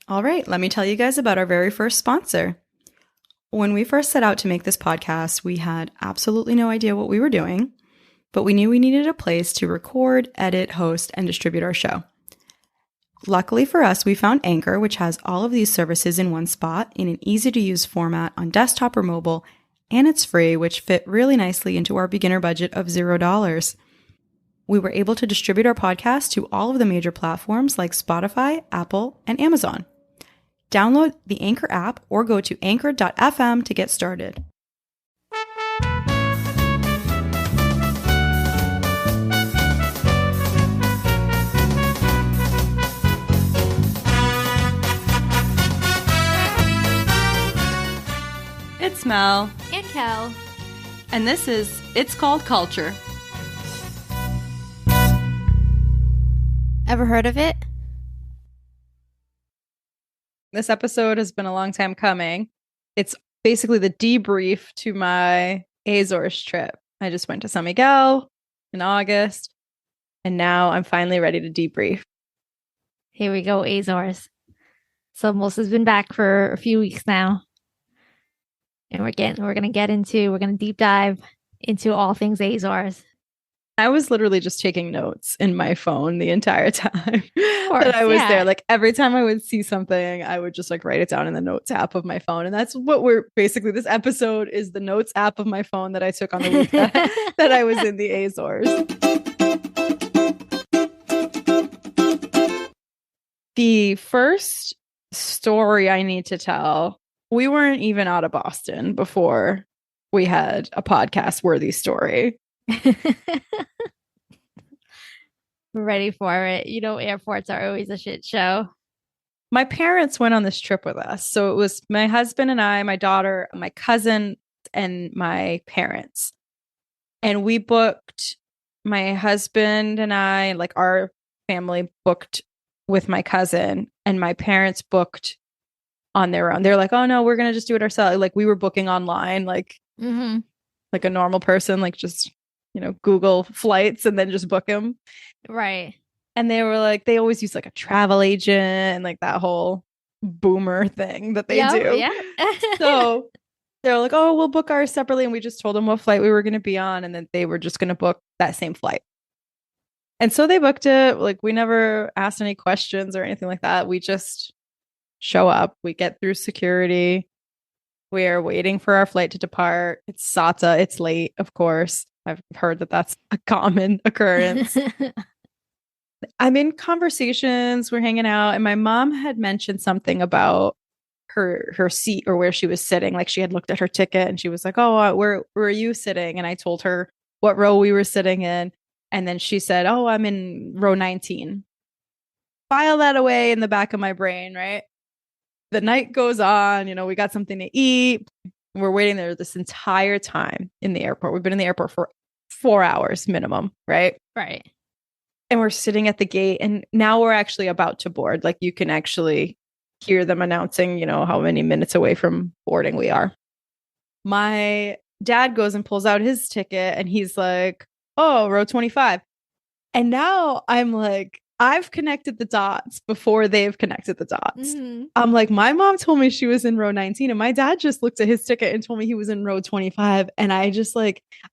All right, let me tell you guys about our very first sponsor. When we first set out to make this podcast, we had absolutely no idea what we were doing, but we knew we needed a place to record, edit, host, and distribute our show. Luckily for us, we found Anchor, which has all of these services in one spot in an easy-to-use format on desktop or mobile, and it's free, which fit really nicely into our beginner budget of $0. We were able to distribute our podcast to all of the major platforms like Spotify, Apple, and Amazon. Download the Anchor app or go to anchor.fm to get started. It's Mel. And Kel. And this is It's Called Culture. Ever heard of it? This episode has been a long time coming. It's basically the debrief to my Azores trip. I just went to San Miguel in August, and now I'm finally ready to debrief. Here we go, Azores. So Melissa's been back for a few weeks now. And we're gonna deep dive into all things Azores. I was literally just taking notes in my phone the entire time that I was there. Like every time I would see something, I would just like write it down in the notes app of my phone. And that's what this episode is, the notes app of my phone that I took on the week that I was in the Azores. The first story I need to tell, we weren't even out of Boston before we had a podcast worthy story. We're ready for it. You know, airports are always a shit show. My parents went on this trip with us. So it was my husband and I, my daughter, my cousin, and my parents. And we booked, my husband and I, like our family booked with my cousin, and my parents booked on their own. They're like, oh no, we're going to just do it ourselves. Like we were booking online, like a normal person, like just, Google flights and then just book them. Right. And they were like, they always use like a travel agent and like that whole boomer thing that they do. Yeah. So they're like, oh, we'll book ours separately. And we just told them what flight we were going to be on. And then they were just going to book that same flight. And so they booked it. Like we never asked any questions or anything like that. We just show up. We get through security. We're waiting for our flight to depart. It's SATA. It's late, of course. I've heard that that's a common occurrence. I'm in conversations, we're hanging out, and my mom had mentioned something about her seat or where she was sitting. Like she had looked at her ticket and she was like, oh, where are you sitting? And I told her what row we were sitting in. And then she said, oh, I'm in row 19. File that away in the back of my brain, right? The night goes on, we got something to eat. We're waiting there this entire time in the airport. We've been in the airport for 4 hours minimum, right? Right. And we're sitting at the gate, and now we're actually about to board. Like you can actually hear them announcing, how many minutes away from boarding we are. My dad goes and pulls out his ticket, and he's like, oh, row 25. And now I'm like, I've connected the dots before they've connected the dots. Mm-hmm. I'm like, my mom told me she was in row 19, and my dad just looked at his ticket and told me he was in row 25. And I just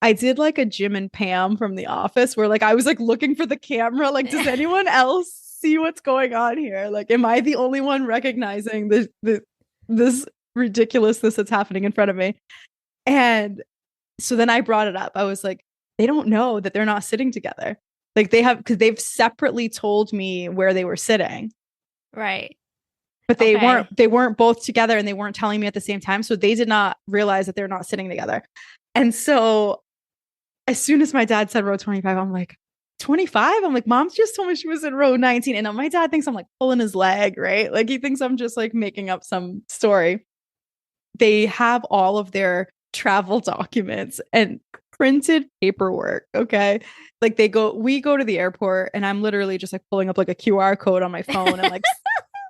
I did like a Jim and Pam from The Office where like I was like looking for the camera. Like, does anyone else see what's going on here? Like, am I the only one recognizing this ridiculousness that's happening in front of me? And so then I brought it up. I was like, they don't know that they're not sitting together. Like because they've separately told me where they were sitting. Right. But they weren't both together, and they weren't telling me at the same time. So they did not realize that they're not sitting together. And so as soon as my dad said row 25, I'm like, 25? I'm like, mom just told me she was in row 19. And my dad thinks I'm like pulling his leg, right? Like he thinks I'm just like making up some story. They have all of their travel documents and printed paperwork. Okay. Like we go to the airport, and I'm literally just like pulling up like a QR code on my phone and like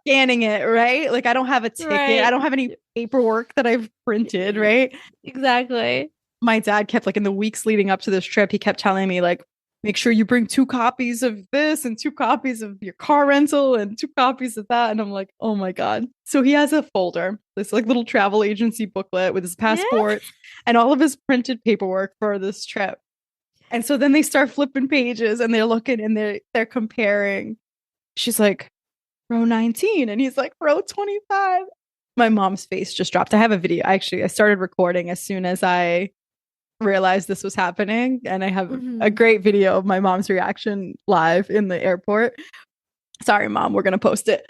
scanning it. Right. Like I don't have a ticket. Right. I don't have any paperwork that I've printed. Right. Exactly. My dad kept like in the weeks leading up to this trip, he kept telling me like, make sure you bring 2 copies of this and 2 copies of your car rental and 2 copies of that. And I'm like, oh my God. So he has a folder, this like little travel agency booklet with his Yeah. passports and all of his printed paperwork for this trip. And so then they start flipping pages and they're looking and they're comparing. She's like, row 19. And he's like, row 25. My mom's face just dropped. I have a video. I started recording as soon as I realized this was happening. And I have a Mhm. great video of my mom's reaction live in the airport. Sorry, mom, we're going to post it.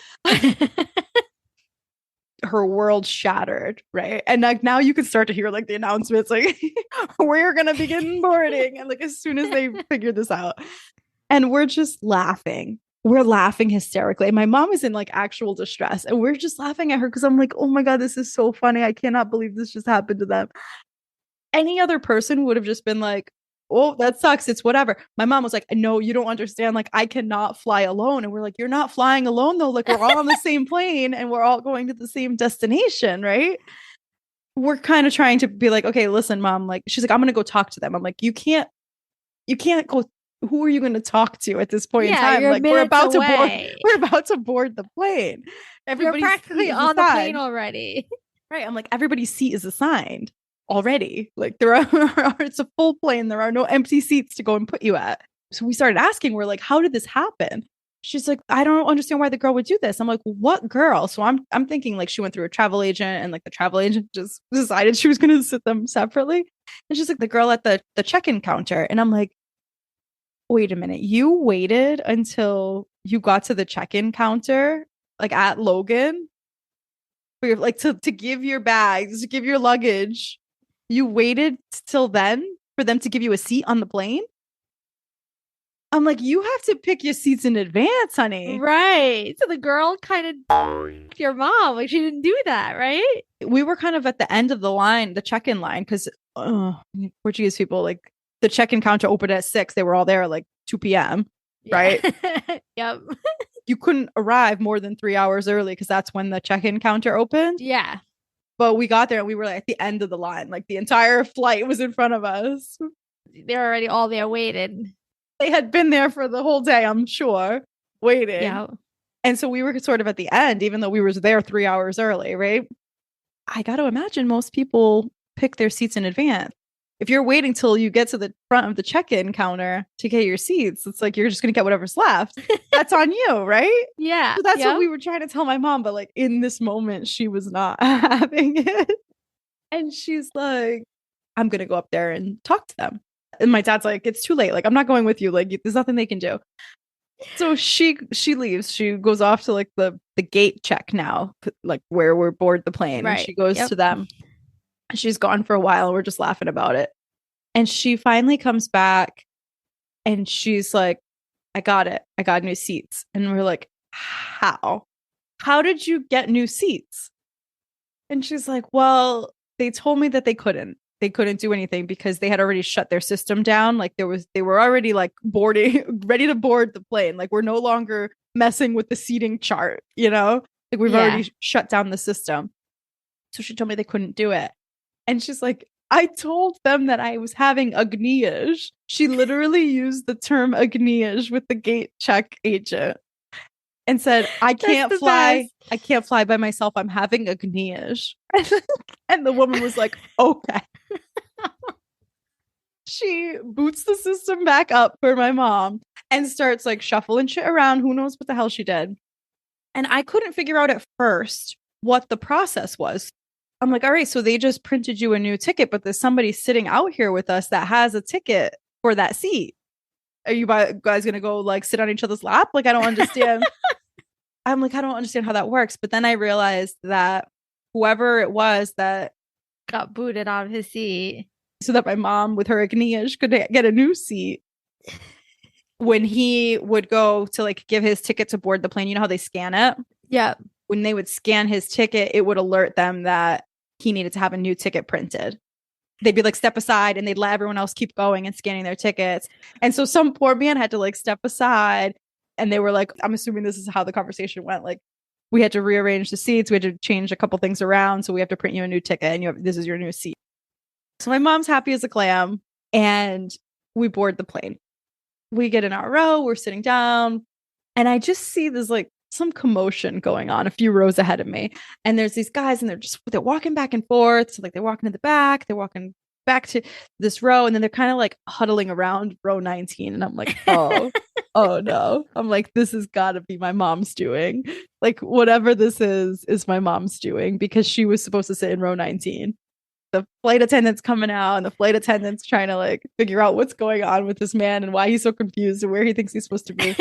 Her world shattered, right? And like now you can start to hear like the announcements, like we're gonna begin boarding, and like as soon as they figure this out, and we're just laughing. We're laughing hysterically. My mom is in like actual distress, and we're just laughing at her because I'm like, oh my God, this is so funny. I cannot believe this just happened to them. Any other person would have just been like, oh, that sucks. It's whatever. My mom was like, no, you don't understand. Like, I cannot fly alone. And we're like, you're not flying alone, though. Like, we're all on the same plane and we're all going to the same destination, right? We're kind of trying to be like, okay, listen, mom. Like, she's like, I'm going to go talk to them. I'm like, you can't go. Who are you going to talk to at this point in Yeah, time? you're Like, we're minutes about to board. away. We're about to board the plane. You're Everybody's seat practically is on the plane assigned. already. Right. I'm like, everybody's seat is assigned already. Like there are it's a full plane. There are no empty seats to go and put you at. So we started asking, we're like, how did this happen? She's like, I don't understand why the girl would do this. I'm like, what girl? So I'm thinking like she went through a travel agent and like the travel agent just decided she was gonna sit them separately. And she's like, the girl at the check-in counter. And I'm like, wait a minute, you waited until you got to the check-in counter, like at Logan, for your, like to give your bags, to give your luggage. You waited till then for them to give you a seat on the plane? I'm like, you have to pick your seats in advance, honey. Right. So the girl kind of your mom, like she didn't do that, right? We were kind of at the end of the line, the check-in line, because Portuguese people, like the check-in counter opened at 6. They were all there at like 2 p.m. Yeah. Right? Yep. You couldn't arrive more than 3 hours early because that's when the check-in counter opened. Yeah. But we got there and we were like at the end of the line. Like the entire flight was in front of us. They're already all there waiting. They had been there for the whole day, I'm sure, waiting. Yeah. And so we were sort of at the end, even though we were there 3 hours early, right? I got to imagine most people pick their seats in advance. If you're waiting till you get to the front of the check-in counter to get your seats, it's like you're just going to get whatever's left. That's on you, right? Yeah. So that's yep. what we were trying to tell my mom. But like in this moment, she was not having it. And she's like, I'm going to go up there and talk to them. And my dad's like, it's too late. Like, I'm not going with you. Like, there's nothing they can do. So she leaves. She goes off to like the gate check now, like where we're board the plane. Right. And she goes Yep. to them. She's gone for a while. And we're just laughing about it. And she finally comes back and she's like, I got it. I got new seats. And we're like, how? How did you get new seats? And she's like, well, they told me that they couldn't do anything because they had already shut their system down. Like they were already like boarding, ready to board the plane. Like we're no longer messing with the seating chart, you know? Like we've already shut down the system. So she told me they couldn't do it. And she's like, I told them that I was having agniage. She literally used the term agniage with the gate check agent and said, I can't fly. Best. I can't fly by myself. I'm having agniage. And the woman was like, okay. She boots the system back up for my mom and starts like shuffling shit around. Who knows what the hell she did? And I couldn't figure out at first what the process was. I'm like, all right, so they just printed you a new ticket, but there's somebody sitting out here with us that has a ticket for that seat. Are you guys going to go like sit on each other's lap? Like, I don't understand. I'm like, I don't understand how that works. But then I realized that whoever it was that got booted out of his seat so that my mom with her agniage could get a new seat. When he would go to like give his ticket to board the plane, you know how they scan it? Yeah. When they would scan his ticket, it would alert them that he needed to have a new ticket printed. They'd be like, step aside, and they'd let everyone else keep going and scanning their tickets. And so some poor man had to like step aside, and they were like, I'm assuming this is how the conversation went. Like, we had to rearrange the seats. We had to change a couple things around. So we have to print you a new ticket, and this is your new seat. So my mom's happy as a clam, and we board the plane. we get in our row, we're sitting down, and I just see there's like some commotion going on a few rows ahead of me. And there's these guys, and they're walking back and forth. So like they're walking to the back, they're walking back to this row, and then they're kind of like huddling around row 19. And I'm like, oh no. I'm like, this has got to be my mom's doing. Like, whatever this is my mom's doing because she was supposed to sit in row 19. The flight attendant's coming out, and the flight attendant's trying to like figure out what's going on with this man and why he's so confused and where he thinks he's supposed to be.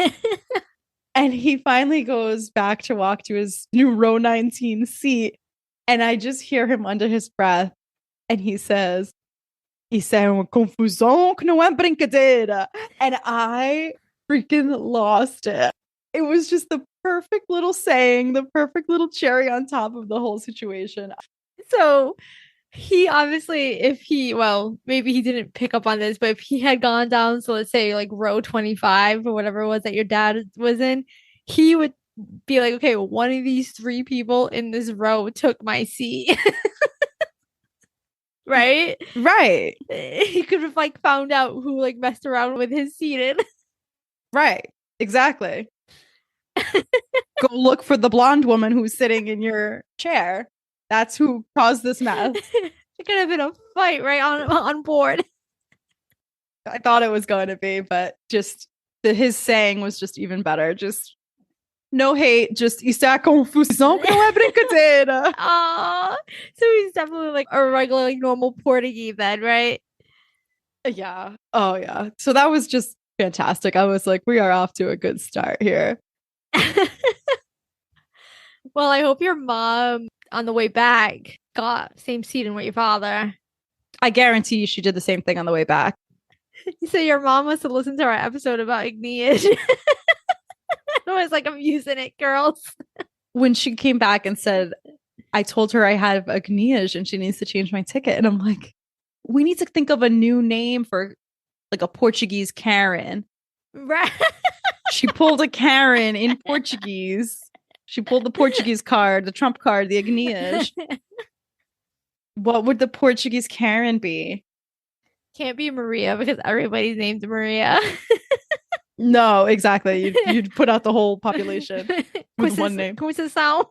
And he finally goes back to walk to his new row 19 seat. And I just hear him under his breath. And he says, Isso é uma confusão que não é brincadeira. And I freaking lost it. It was just the perfect little saying, the perfect little cherry on top of the whole situation. So he obviously, well, maybe he didn't pick up on this, but if he had gone down, so let's say like row 25 or whatever it was that your dad was in, he would be like, okay, one of these three people in this row took my seat. Right? Right. He could have like found out who like messed around with his seating. Right. Exactly. Go look for the blonde woman who's sitting in your chair. That's who caused this mess. It could have been a fight right on board. I thought it was going to be, but just his saying was just even better. Just no hate, just isso é confusão que não é brincadeira. Aww. So he's definitely like a regular, like normal Portuguese then, right? Yeah. Oh, yeah. So that was just fantastic. I was like, we are off to a good start here. Well, I hope your mom on the way back got same seat in with your father. I guarantee you she did the same thing on the way back. So your mom must have listened to our episode about Ignious. I was like, I'm using it, girls. When she came back and said, I told her I have Agnieszka and she needs to change my ticket. And I'm like, we need to think of a new name for like a Portuguese Karen. Right. She pulled a Karen in Portuguese. She pulled the Portuguese card, the Trump card, the Agnieszka. What would the Portuguese Karen be? Can't be Maria because everybody's named Maria. No, exactly. You'd put out the whole population with one name. Conceição.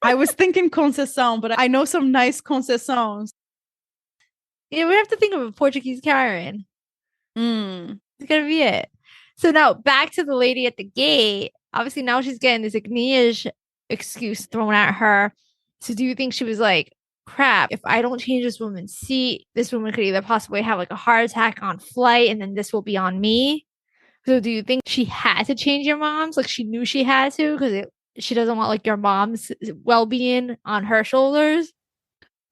I was thinking Conceição, but I know some nice Conceições. Yeah, we have to think of a Portuguese Karen. It's gonna be it. So now back to the lady at the gate. Obviously now she's getting this Agnieszka excuse thrown at her. So do you think she was like, crap, if I don't change this woman's seat, this woman could either possibly have like a heart attack on flight and then this will be on me? So do you think she had to change your mom's? Like she knew she had to because she doesn't want like your mom's well-being on her shoulders?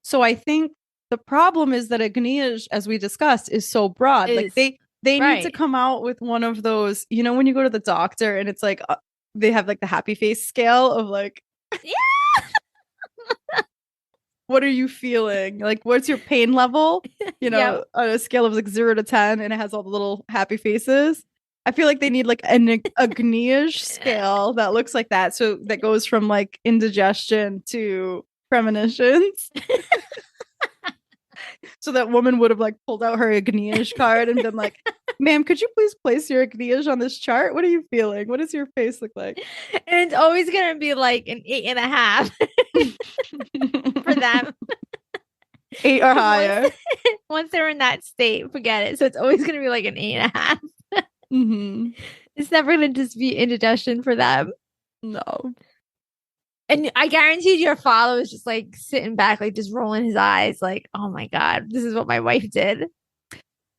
So I think the problem is that Agnieszka, as we discussed, is so broad. Like they need to come out with one of those, you know, when you go to the doctor and it's like they have like the happy face scale of like, yeah. What are you feeling? Like, what's your pain level? You know, Yep. on a scale of like 0 to 10, and it has all the little happy faces. I feel like they need like an Agnieszka scale that looks like that. So that goes from like indigestion to premonitions. So that woman would have like pulled out her Agnieszka card and been like, ma'am, could you please place your Agnieszka on this chart? What are you feeling? What does your face look like? And it's always going to be like an 8.5 for them. 8 or higher. Once they're in that state, forget it. So it's always going to be like an 8.5. Mm-hmm. It's never going to just be indigestion for them. No. And I guaranteed your father was just like sitting back, like just rolling his eyes, like, oh my God, this is what my wife did.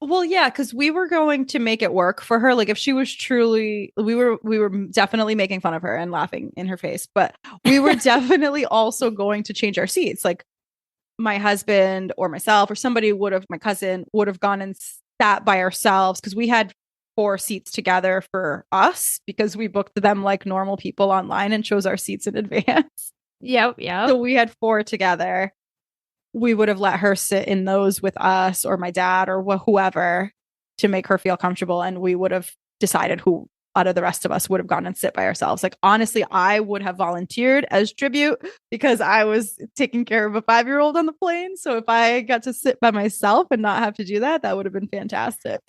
Well, yeah, because we were going to make it work for her. Like if she was truly, we were definitely making fun of her and laughing in her face, but we were definitely also going to change our seats. Like my husband or myself or somebody my cousin would have gone and sat by ourselves because we had 4 seats together for us because we booked them like normal people online and chose our seats in advance. Yep. So we had 4 together. We would have let her sit in those with us or my dad or whoever to make her feel comfortable. And we would have decided who out of the rest of us would have gone and sit by ourselves. Like, honestly, I would have volunteered as tribute because I was taking care of a 5-year-old on the plane. So if I got to sit by myself and not have to do that, that would have been fantastic.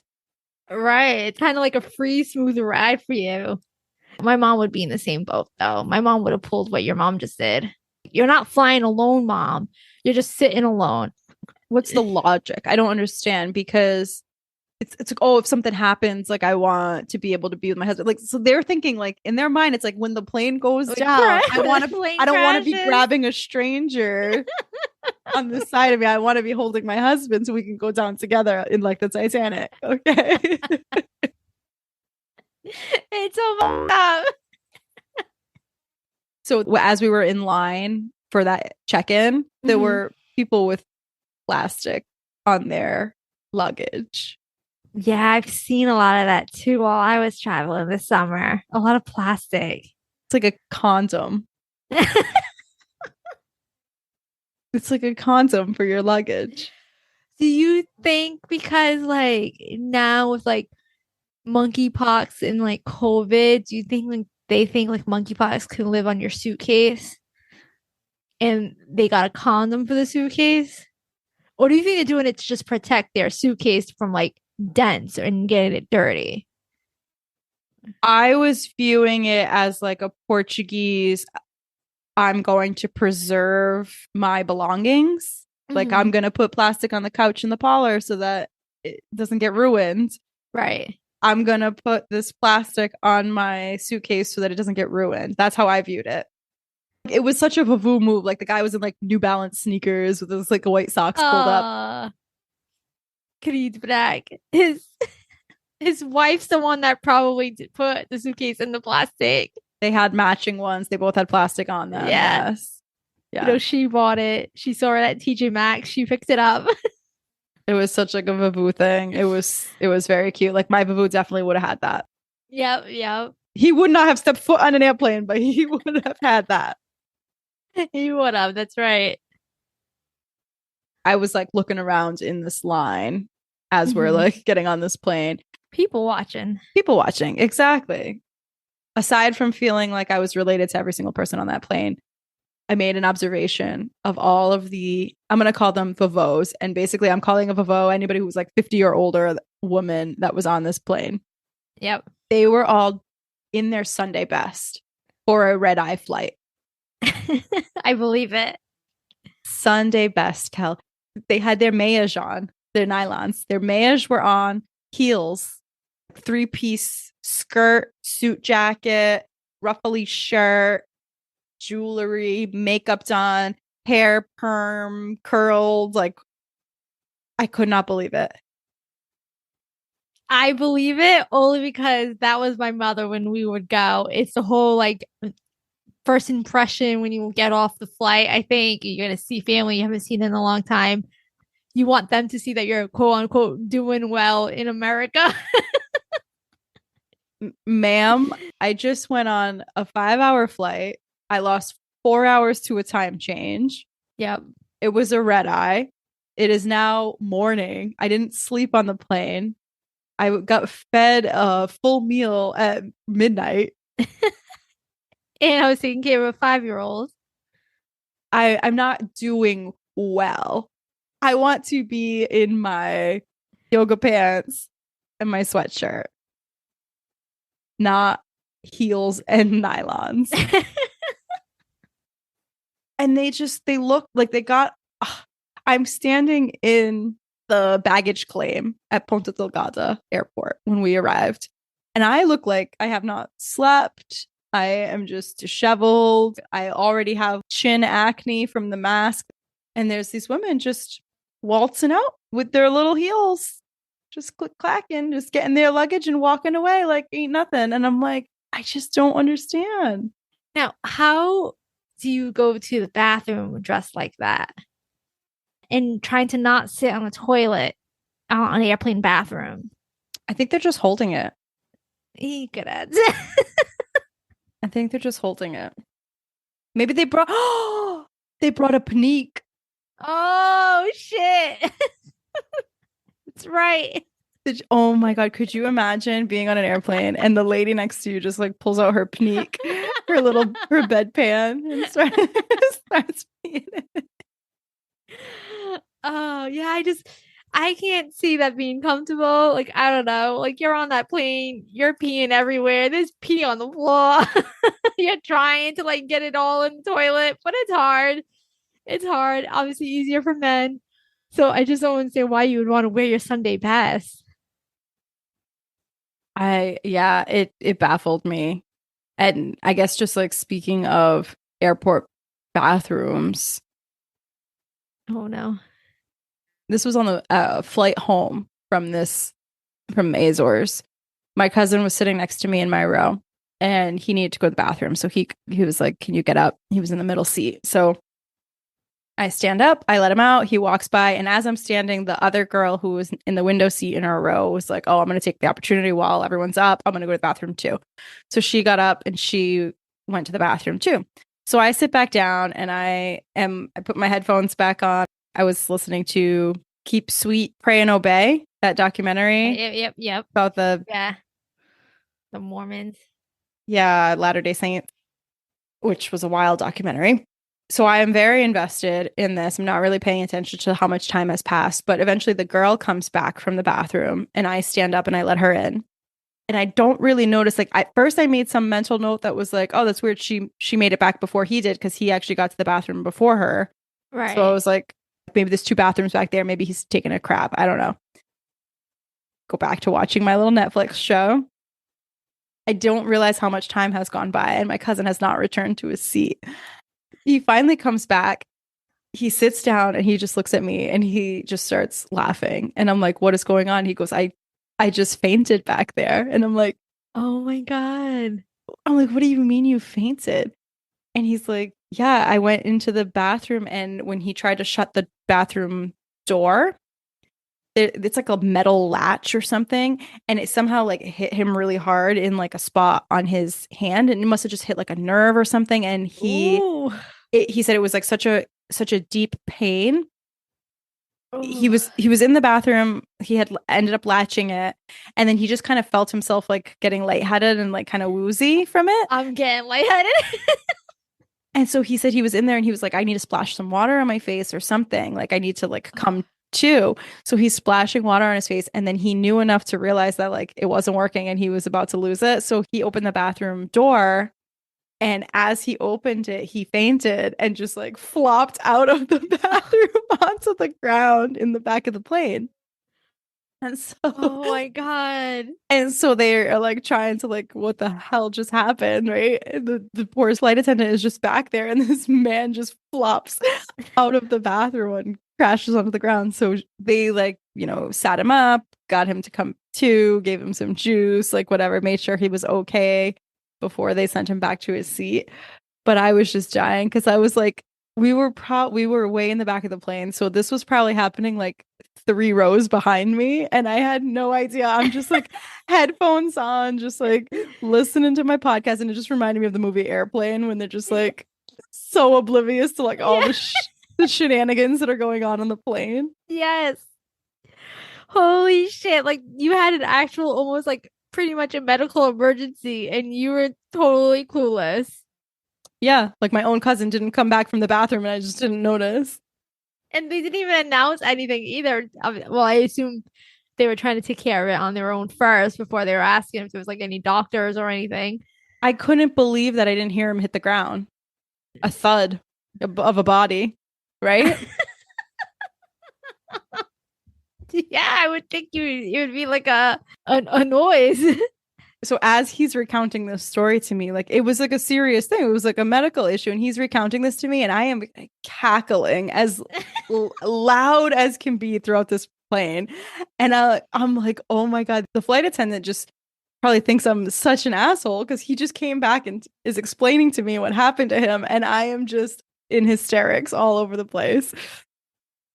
Right. It's kind of like a free, smooth ride for you. My mom would be in the same boat, though. My mom would have pulled what your mom just did. You're not flying alone, mom. You're just sitting alone. What's the logic? I don't understand because it's like, oh, if something happens, like I want to be able to be with my husband. Like, so they're thinking like in their mind, it's like when the plane goes Like, down, plane I don't want to be crashes. grabbing a stranger on the side of me. I want to be holding my husband so we can go down together in like the Titanic. Okay. It's so fucked up. So as we were in line for that check-in, there Mhm. were people with plastic on their luggage. Yeah, I've seen a lot of that too while I was traveling this summer. A lot of plastic. It's like a condom. It's like a condom for your luggage. Do you think because like now with like monkeypox and like COVID, do you think like they think like monkeypox can live on your suitcase and they got a condom for the suitcase? Or do you think they're doing it to just protect their suitcase from like dents and getting it dirty? I was viewing it as like a Portuguese, I'm going to preserve my belongings. Like I'm Mhm. going to put plastic on the couch in the parlor so that it doesn't get ruined. Right. I'm going to put this plastic on my suitcase so that it doesn't get ruined. That's how I viewed it. It was such a vavoo move. Like the guy was in like New Balance sneakers with his like white socks pulled up. Uh Creed Black. His wife's the one that probably put the suitcase in the plastic. They had matching ones. They both had plastic on them. Yeah. Yes. You know, Yeah. she bought it. She saw it at TJ Maxx. She picked it up. It was such like a vavoo thing. It was very cute. Like my vavoo definitely would have had that. Yep, yep. He would not have stepped foot on an airplane, but he would have had that. He would have. That's right. I was like looking around in this line as we're Mhm. like getting on this plane. People watching. People watching. Exactly. Aside from feeling like I was related to every single person on that plane, I made an observation of all of the, I'm going to call them vavos. And basically, I'm calling a vavo anybody who was like 50 or older woman that was on this plane. Yep. They were all in their Sunday best for a red eye flight. I believe it. Sunday best, Kel. They had their mayas on, their nylons. Their mayas were on, heels, three-piece skirt, suit jacket, ruffly shirt, jewelry, makeup done, hair perm, curled. Like, I could not believe it. I believe it only because that was my mother when we would go. It's the whole like first impression when you get off the flight. I think you're going to see family you haven't seen in a long time. You want them to see that you're quote unquote doing well in America. Ma'am, I just went on a 5-hour flight. I lost 4 hours to a time change. Yep. It was a red eye. It is now morning. I didn't sleep on the plane. I got fed a full meal at midnight. And I was taking care of a 5-year-old. I'm not doing well. I want to be in my yoga pants and my sweatshirt, not heels and nylons. And they look like they got, I'm standing in the baggage claim at Ponta Delgada airport when we arrived. And I look like I have not slept. I am just disheveled. I already have chin acne from the mask. And there's these women just waltzing out with their little heels, just click clacking, just getting their luggage and walking away like ain't nothing. And I'm like, I just don't understand. Now, how do you go to the bathroom dressed like that? And trying to not sit on the toilet on an airplane bathroom. I think they're just holding it. Good ads. I think they're just holding it. Maybe they brought they brought a panique. Oh shit. That's right. Oh my god, could you imagine being on an airplane and the lady next to you just like pulls out her panique, her bedpan and starts peeing it. Oh yeah, I can't see that being comfortable. Like, I don't know. Like, you're on that plane, you're peeing everywhere. There's pee on the floor. You're trying to like get it all in the toilet, but it's hard. It's hard. Obviously, easier for men. So I just don't understand why you would want to wear your Sunday pass. Yeah, it baffled me. And I guess just like speaking of airport bathrooms, Oh no. this was on the flight home from Azores. My cousin was sitting next to me in my row, and he needed to go to the bathroom. So he was like, "Can you get up?" He was in the middle seat. So I stand up, I let him out. He walks by, and as I'm standing, the other girl who was in the window seat in our row was like, "Oh, I'm going to take the opportunity while everyone's up. I'm going to go to the bathroom too." So she got up and she went to the bathroom too. So I sit back down and I put my headphones back on. I was listening to Keep Sweet, Pray and Obey, that documentary Yep. about the, Yeah. The Mormons. yeah, Latter-day Saints, which was a wild documentary. So I am very invested in this. I'm not really paying attention to how much time has passed, but eventually the girl comes back from the bathroom and I stand up and I let her in. And I don't really notice, like at first I made some mental note that was like, oh, that's weird. She made it back before he did because he actually got to the bathroom before her. So I Right. was like, maybe there's two bathrooms back there. Maybe he's taking a crap. I don't know. Go back to watching my little Netflix show. I don't realize how much time has gone by and my cousin has not returned to his seat. He finally comes back. He sits down and he just looks at me and he just starts laughing. And I'm like, what is going on? He goes, I just fainted back there. And Oh my God. I'm like, what do you mean you fainted? And he's like, yeah, I went into the bathroom and when he tried to shut the bathroom door, it's like a metal latch or something, and it somehow like hit him really hard in like a spot on his hand, and it must have just hit like a nerve or something. And Ooh. he said it was like such a deep pain. He Ooh. was he was in the bathroom. He had ended up latching it, and then he just kind of felt himself like getting lightheaded and like kind of woozy from it. I'm getting lightheaded. And so he said he was in there and he was like, I need to splash some water on my face or something. Like I need to like come to. So he's splashing water on his face. And then he knew enough to realize that like it wasn't working and he was about to lose it. So he opened the bathroom door. And as he opened it, he fainted and just like flopped out of the bathroom onto the ground in the back of the plane. And so Oh my God. And so they are like trying to like, what the hell just happened, right? And the poor flight attendant is just back there, and this man just flops out of the bathroom and crashes onto the ground. So they like, sat him up, got him to come to, gave him some juice, like whatever, made sure he was okay before they sent him back to his seat. But I was just dying because I was like, we were way in the back of the plane, so this was probably happening like 3 rows behind me, and I had no idea. I'm just like headphones on, just like listening to my podcast, and it just reminded me of the movie Airplane when they're just like so oblivious to like all Yeah. the shenanigans that are going on the plane. Yes. Holy shit. Like you had an actual almost like pretty much a medical emergency and you were totally clueless. Yeah, like my own cousin didn't come back from the bathroom, and I just didn't notice. And they didn't even announce anything either. Well, I assume they were trying to take care of it on their own first before they were asking if there was like any doctors or anything. I couldn't believe that I didn't hear him hit the ground. A thud of a body, right? Yeah, I would think it would be like a noise. So as he's recounting this story to me, like it was like a serious thing. It was like a medical issue, and he's recounting this to me, and I am cackling as loud as can be throughout this plane. And I'm like, oh my god, the flight attendant just probably thinks I'm such an asshole because he just came back and is explaining to me what happened to him, and I am just in hysterics all over the place.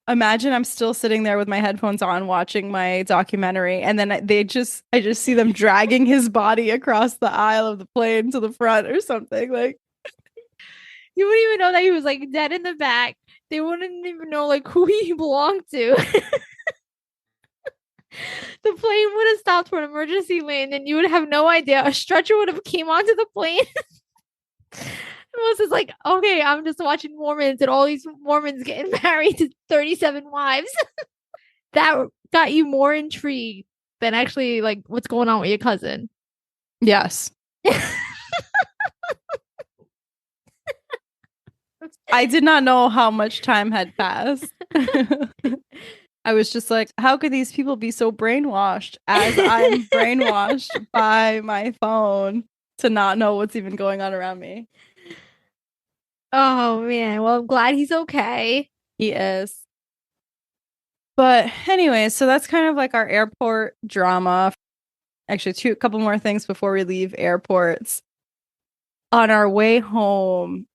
Imagine I'm still sitting there with my headphones on watching my documentary, and then I just see them dragging his body across the aisle of the plane to the front or something. Like, You wouldn't even know that he was like dead in the back. They wouldn't even know like who he belonged to. The plane would have stopped for an emergency land and you would have no idea. A stretcher would have came onto the plane. Most is like, okay, I'm just watching Mormons and all these Mormons getting married to 37 wives. That got you more intrigued than actually like what's going on with your cousin. Yes. I did not know how much time had passed. I was just like, how could these people be so brainwashed as I'm brainwashed by my phone to not know what's even going on around me? Oh man. Well, I'm glad he's okay. He is. But anyway, so that's kind of like our airport drama. Actually, a couple more things before we leave airports. On our way home,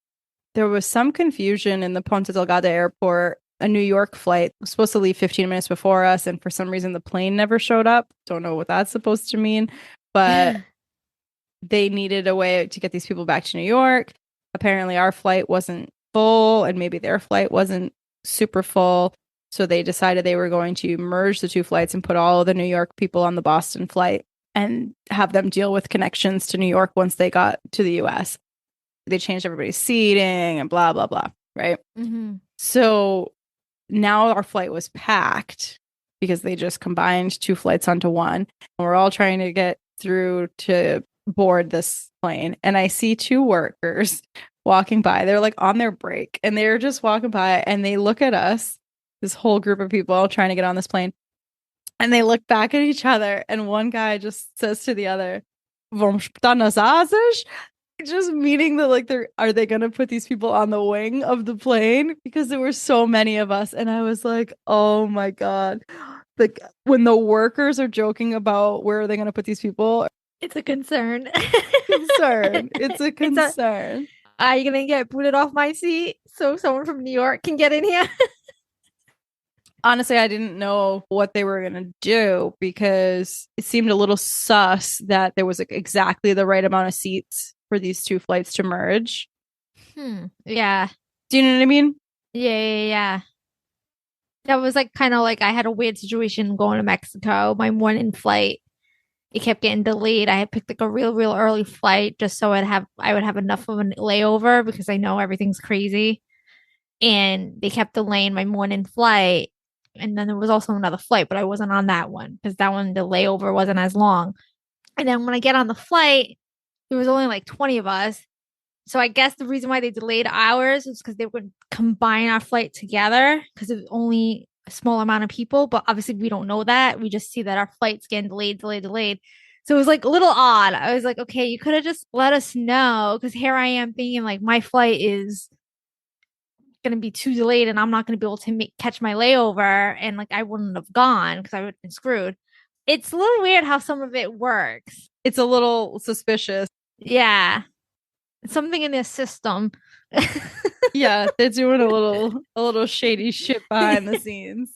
there was some confusion in the Ponta Delgada airport. A New York flight was supposed to leave 15 minutes before us, and for some reason, the plane never showed up. Don't know what that's supposed to mean, but they needed a way to get these people back to New York. Apparently, our flight wasn't full, and maybe their flight wasn't super full. So they decided they were going to merge the two flights and put all of the New York people on the Boston flight and have them deal with connections to New York once they got to the US. They changed everybody's seating and blah, blah, blah. Right. Mm-hmm. So now our flight was packed because they just combined two flights onto one. And we're all trying to get through to board this plane. And I see two workers walking by. They're like on their break and they're just walking by and they look at us, this whole group of people all trying to get on this plane. And they look back at each other. And one guy just says to the other, Vamos botar nas asas? Just meaning that like are they gonna put these people on the wing of the plane because there were so many of us and I was like, oh my god, like when the workers are joking about where are they gonna put these people, It's a concern. concern, it's a It's a. concern. Are you gonna get booted off my seat so someone from New York can get in here? Honestly, I didn't know what they were gonna do because it seemed a little sus that there was like exactly the right amount of seats for these two flights to merge. Yeah. Do you know what I mean? Yeah. That was like kind of like I had a weird situation going to Mexico. My morning flight, it kept getting delayed. I had picked like a real early flight just so I would have enough of a layover because I know everything's crazy. And they kept delaying my morning flight. And then there was also another flight, but I wasn't on that one because that one the layover wasn't as long. And then when I get on the flight, there was only like 20 of us. So I guess the reason why they delayed ours is because they would combine our flight together because it was only a small amount of people. But obviously we don't know that. We just see that our flight's getting delayed. So it was like a little odd. I was like, okay, you could have just let us know because here I am thinking like my flight is going to be too delayed and I'm not going to be able to catch my layover and like I wouldn't have gone because I would have been screwed. It's a little weird how some of it works. It's a little suspicious. Yeah. Something in their system. Yeah, they're doing a little shady shit behind the scenes.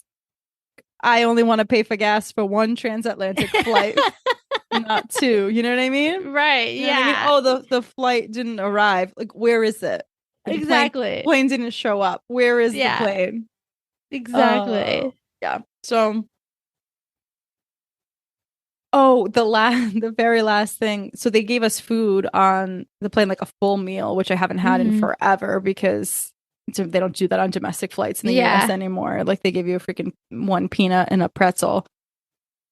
I only want to pay for gas for one transatlantic flight, not two. You know what I mean? Right. You know what I mean? Yeah. Oh, the flight didn't arrive. Like, where is it? The Exactly. plane didn't show up. Where is the Yeah. plane? Exactly. Yeah. So, oh, the very last thing. So they gave us food on the plane, like a full meal, which I haven't had in Mm-hmm. forever because they don't do that on domestic flights in the US Yeah. anymore. Like they give you a freaking one peanut and a pretzel.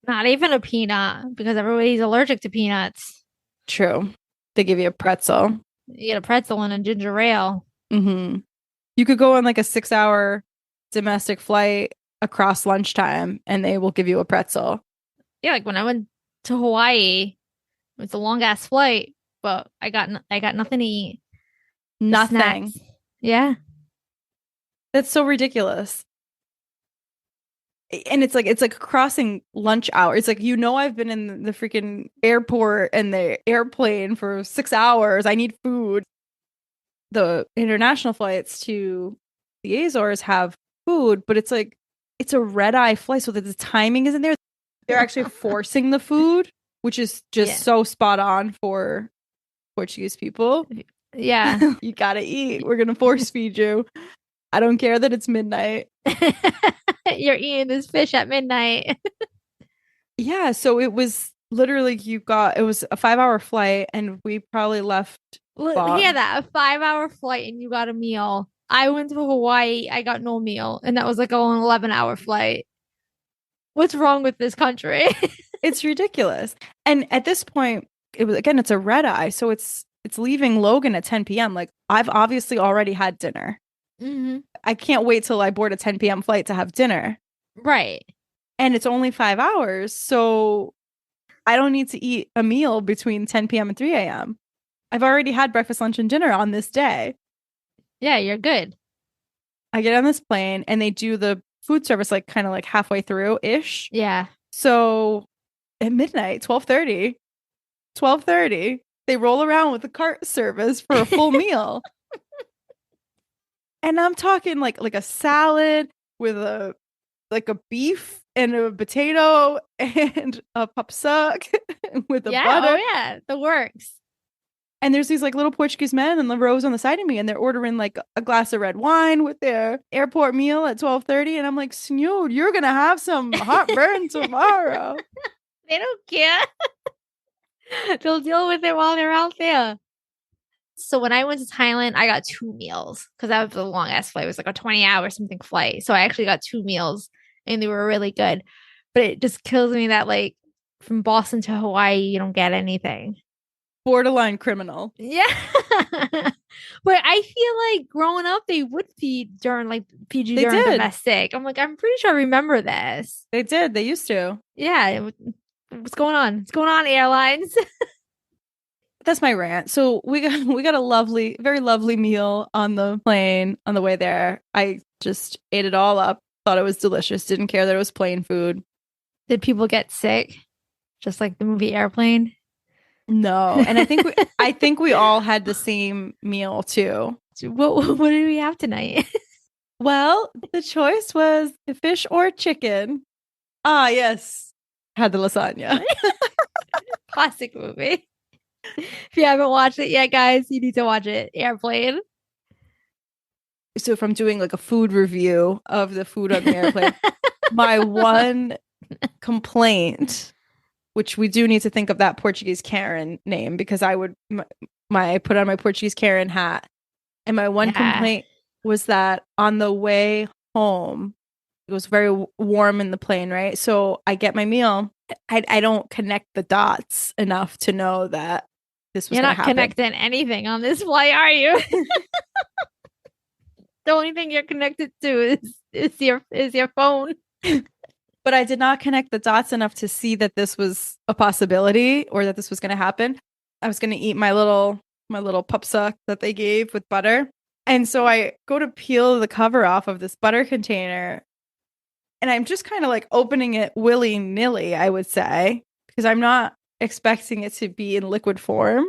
Not even a peanut because everybody's allergic to peanuts. True. They give you a pretzel. You get a pretzel and a ginger ale. Hmm. You could go on like a 6 hour domestic flight across lunchtime and they will give you a pretzel. Yeah, like when I went to Hawaii, it was a long ass flight, but I got nothing to eat. Just Nothing. snacks. Yeah. That's so ridiculous. And it's like crossing lunch hour. It's like, I've been in the freaking airport and the airplane for 6 hours. I need food. The international flights to the Azores have food, but it's like it's a red eye flight, so that the timing isn't there. They're actually forcing the food, which is just Yeah. so spot on for Portuguese people. Yeah. You gotta eat. We're gonna force feed you. I don't care that it's midnight. You're eating this fish at midnight. Yeah, so it was literally it was a 5 hour flight and we probably left Look, Bob. hear that? A 5 hour flight and you got a meal. I went to Hawaii, I got no meal, and that was like an 11-hour flight. What's wrong with this country? It's ridiculous. And at this point, it was again, it's a red eye, so it's leaving Logan at 10 p.m. Like I've obviously already had dinner. Hmm. I can't wait till I board a 10 p.m. flight to have dinner. Right. And it's only 5 hours, so I don't need to eat a meal between 10 p.m. and 3 a.m. I've already had breakfast, lunch, and dinner on this day. Yeah, you're good. I get on this plane and they do the food service like kind of like halfway through ish. Yeah. So at midnight, 12:30, they roll around with the cart service for a full meal. And I'm talking like a salad with a like a beef and a potato and a popsuck with a Yeah. Oh butter. yeah. The works. And there's these like little Portuguese men in the rows on the side of me, and they're ordering like a glass of red wine with their airport meal at 12:30. And I'm like, Snood, you're gonna have some heartburn tomorrow. They don't care. They'll deal with it while they're out there. So when I went to Thailand, I got two meals because that was a long ass flight. It was like a 20-hour something flight. So I actually got two meals and they were really good. But it just kills me that like from Boston to Hawaii, you don't get anything. Borderline criminal. Yeah. But I feel like growing up, they would feed you They during did. domestic. I'm like, I'm pretty sure I remember this. They did. They used to. Yeah. What's going on? What's going on, airlines? That's my rant. So we got a lovely, very lovely meal on the plane on the way there. I just ate it all up. Thought it was delicious. Didn't care that it was plain food. Did people get sick? Just like the movie Airplane? No, and I think we all had the same meal too. What did we have tonight? Well, the choice was fish or chicken. Ah, yes. Had the lasagna. Classic movie. If you haven't watched it yet, guys, you need to watch it. Airplane. So if I'm doing like a food review of the food on the airplane, my one complaint, which we do need to think of that Portuguese Karen name because I would my put on my Portuguese Karen hat. And my one Yeah. complaint was that on the way home, it was very warm in the plane, right? So I get my meal. I don't connect the dots enough to know that this was You're going to not happen. connecting anything on this flight, are you? The only thing you're connected to is your phone. But I did not connect the dots enough to see that this was a possibility or that this was going to happen. I was going to eat my little pupsuck that they gave with butter. And so I go to peel the cover off of this butter container and I'm just kind of like opening it willy-nilly, I would say, because I'm not expecting it to be in liquid form.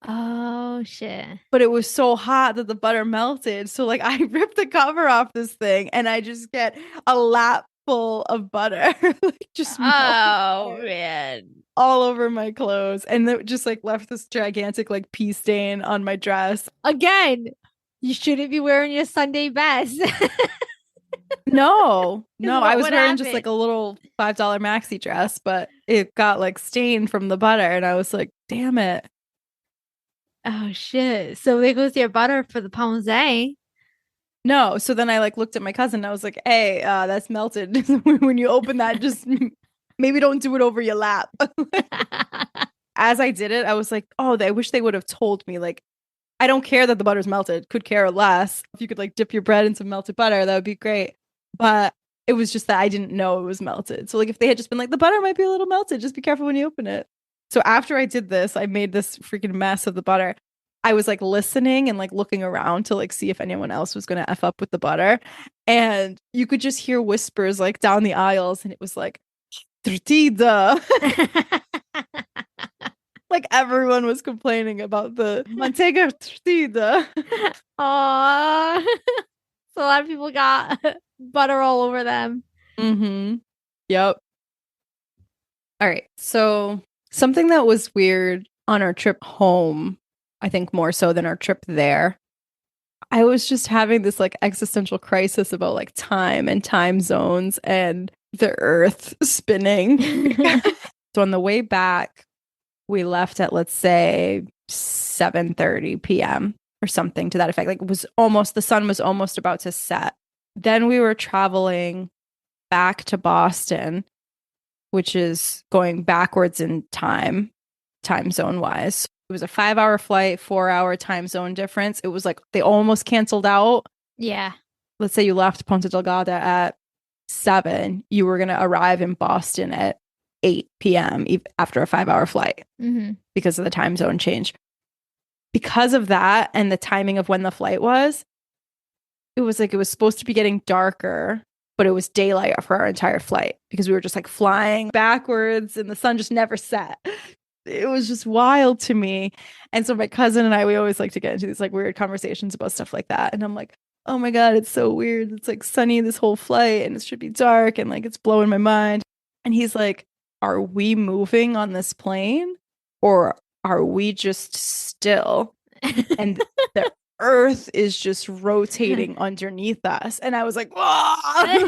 Oh shit. But it was so hot that the butter melted. So like I ripped the cover off this thing and I just get a lap full of butter. Like just Oh man. all over my clothes. And it just like left this gigantic like pee stain on my dress. Again, you shouldn't be wearing your Sunday best. No, no, What I was would wearing just happen? like a little $5 maxi dress, but it got like stained from the butter. And I was like, damn it. Oh shit. So there goes your butter for the ponce. No. So then I like looked at my cousin and I was like, hey, that's melted. When you open that, just maybe don't do it over your lap. As I did it, I was like, oh, I wish they would have told me. Like, I don't care that the butter's melted. Could care less. If you could like dip your bread in some melted butter, that would be great. But it was just that I didn't know it was melted. So like if they had just been like, the butter might be a little melted, just be careful when you open it. So after I did this, I made this freaking mess of the butter. I was like listening and like looking around to like see if anyone else was gonna F up with the butter. And you could just hear whispers like down the aisles, and it was like tortilla. Like everyone was complaining about the manteiga tortilla. Aww. So a lot of people got butter all over them. Mm-hmm. Yep. All right. So something that was weird on our trip home, I think more so than our trip there. I was just having this like existential crisis about like time and time zones and the earth spinning. So on the way back, we left at let's say 7:30 p.m. or something to that effect. Like it was almost the sun was almost about to set. Then we were traveling back to Boston which is going backwards in time zone wise. It was a 5 hour flight, 4 hour time zone difference. It was like they almost canceled out. Yeah. Let's say you left Ponta Delgada at 7, you were going to arrive in Boston at 8 p.m. after a 5 hour flight because of the time zone change. Because of that and the timing of when the flight was, it was like it was supposed to be getting darker, but it was daylight for our entire flight because we were just like flying backwards and the sun just never set. It was just wild to me. And so my cousin and I, we always like to get into these like weird conversations about stuff like that. And I'm like, oh my God, it's so weird. It's like sunny this whole flight and it should be dark and like it's blowing my mind. And he's like, are we moving on this plane or are we just still? And the earth is just rotating underneath us. And I was like, whoa.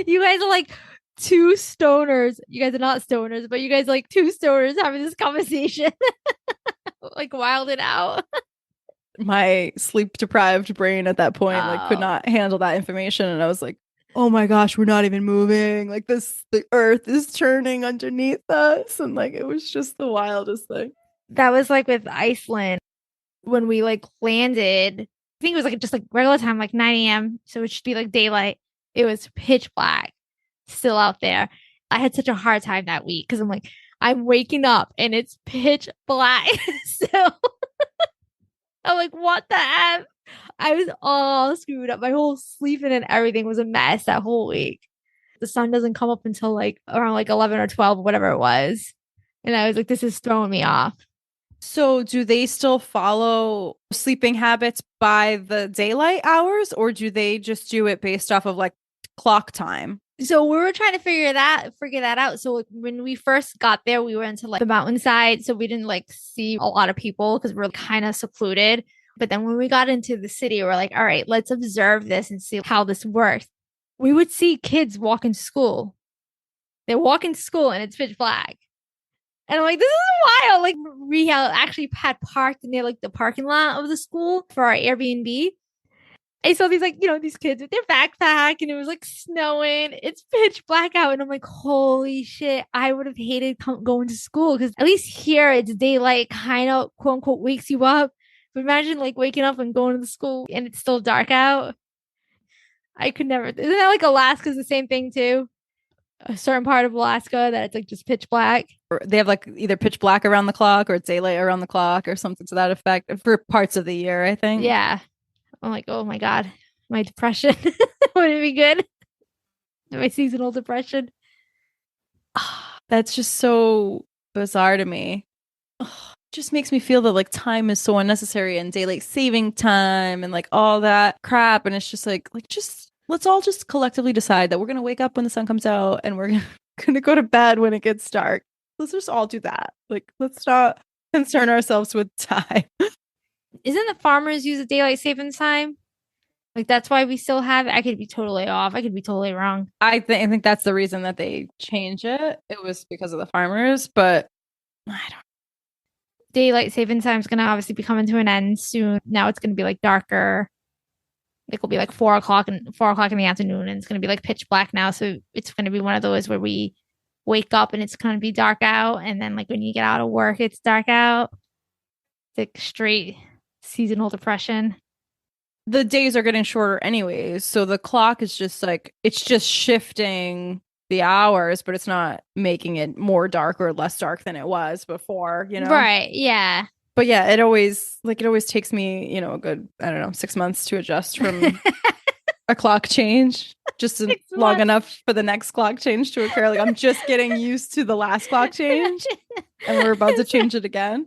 You guys are like two stoners. You guys are not stoners, but you guys are like two stoners having this conversation. Like wilding out. My sleep deprived brain at that point like could not handle that information. And I was like, oh my gosh, we're not even moving. Like the earth is turning underneath us. And like it was just the wildest thing. That was like with Iceland when we like landed. I think it was like just like regular time, like 9 a.m. So it should be like daylight. It was pitch black still out there. I had such a hard time that week because I'm like, I'm waking up and it's pitch black. So I'm like, what the F? I was all screwed up. My whole sleeping and everything was a mess that whole week. The sun doesn't come up until like around like 11 or 12, whatever it was. And I was like, this is throwing me off. So do they still follow sleeping habits by the daylight hours or do they just do it based off of like clock time? So we were trying to figure that out. So like, when we first got there, we were into like the mountainside, so we didn't like see a lot of people because we're kind of secluded. But then when we got into the city, we're like, all right, let's observe this and see how this works. We would see kids walk into school. They walk into school and it's pitch black. And I'm like, this is wild. Like we actually had parked near like the parking lot of the school for our Airbnb. I saw these like, these kids with their backpack and it was like snowing. It's pitch black out. And I'm like, holy shit, I would have hated going to school because at least here it's daylight kind of quote unquote wakes you up. But imagine like waking up and going to the school and it's still dark out. I could never. Isn't that like Alaska's the same thing too? A certain part of Alaska that it's like just pitch black. Or they have like either pitch black around the clock or it's daylight around the clock or something to that effect for parts of the year, I think. Yeah. I'm like, oh my God, my depression. Would it be good? My seasonal depression. That's just so bizarre to me. Just makes me feel that like time is so unnecessary and daylight saving time and like all that crap. And it's just like just let's all just collectively decide that we're gonna wake up when the sun comes out and we're gonna go to bed when it gets dark. Let's just all do that. Like, let's not concern ourselves with time. Isn't the farmers use a daylight savings time? Like that's why we still have it. I could be totally off. I could be totally wrong. I think that's the reason that they change it. It was because of the farmers, but I don't. Daylight savings time is gonna obviously be coming to an end soon. Now it's gonna be like darker. It will be like 4 o'clock and 4 o'clock in the afternoon, and it's gonna be like pitch black now. So it's gonna be one of those where we wake up and it's gonna be dark out, and then like when you get out of work, it's dark out. It's like straight seasonal depression. The days are getting shorter anyways, so the clock is just like it's just shifting the hours, but it's not making it more dark or less dark than it was before, Right, yeah. But yeah, it always takes me, a good, I don't know, 6 months to adjust from a clock change, just long enough for the next clock change to occur. Like I'm just getting used to the last clock change and we're about to change it again.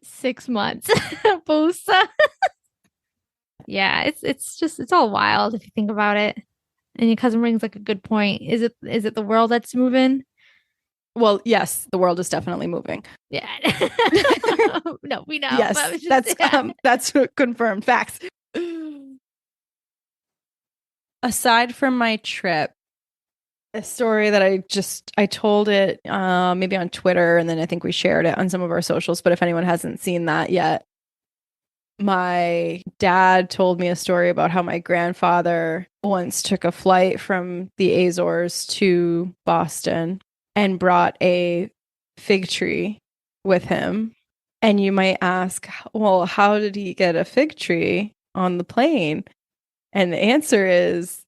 6 months. Bosa. Yeah, it's all wild if you think about it. And your cousin brings like a good point. Is it the world that's moving? Well, yes, the world is definitely moving. Yeah. No, we know. Yes, just, that's confirmed facts. Aside from my trip, a story that I told it maybe on Twitter and then I think we shared it on some of our socials, but if anyone hasn't seen that yet, My dad told me a story about how my grandfather once took a flight from the Azores to Boston and brought a fig tree with him. And you might ask, well, how did he get a fig tree on the plane? And the answer is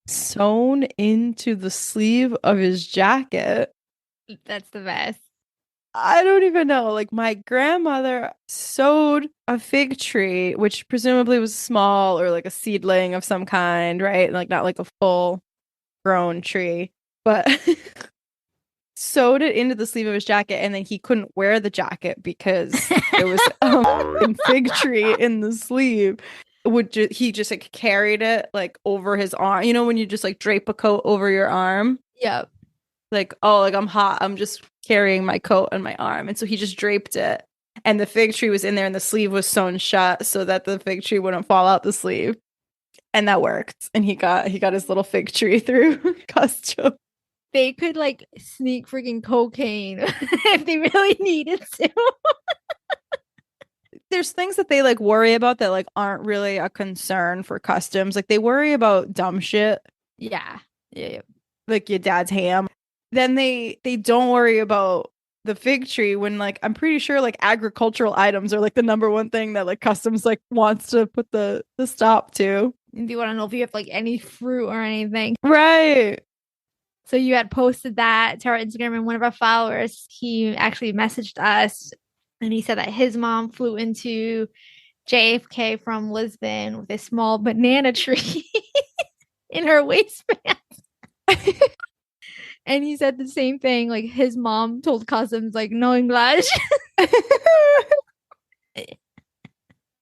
sewn into the sleeve of his jacket. That's the best. I don't even know. Like my grandmother sewed a fig tree, which presumably was small or like a seedling of some kind, right? Like not like a full grown tree, but sewed it into the sleeve of his jacket, and then he couldn't wear the jacket because there was a fucking fig tree in the sleeve. He just like carried it like over his arm? You know when you just like drape a coat over your arm? Yep. Like, oh, like I'm hot. I'm just carrying my coat on my arm. And so he just draped it. And the fig tree was in there and the sleeve was sewn shut so that the fig tree wouldn't fall out the sleeve. And that worked. And he got his little fig tree through custom. They could like sneak freaking cocaine if they really needed to. There's things that they like worry about that like aren't really a concern for customs. Like they worry about dumb shit, Yeah. Yeah. like your dad's ham. Then they don't worry about the fig tree when like I'm pretty sure like agricultural items are like the number one thing that like customs like wants to put the stop to. Do you want to know if you have like any fruit or anything? Right. So you had posted that to our Instagram, and one of our followers, he actually messaged us and he said that his mom flew into JFK from Lisbon with a small banana tree in her waistband. And he said the same thing. Like his mom told customs, like, no English. So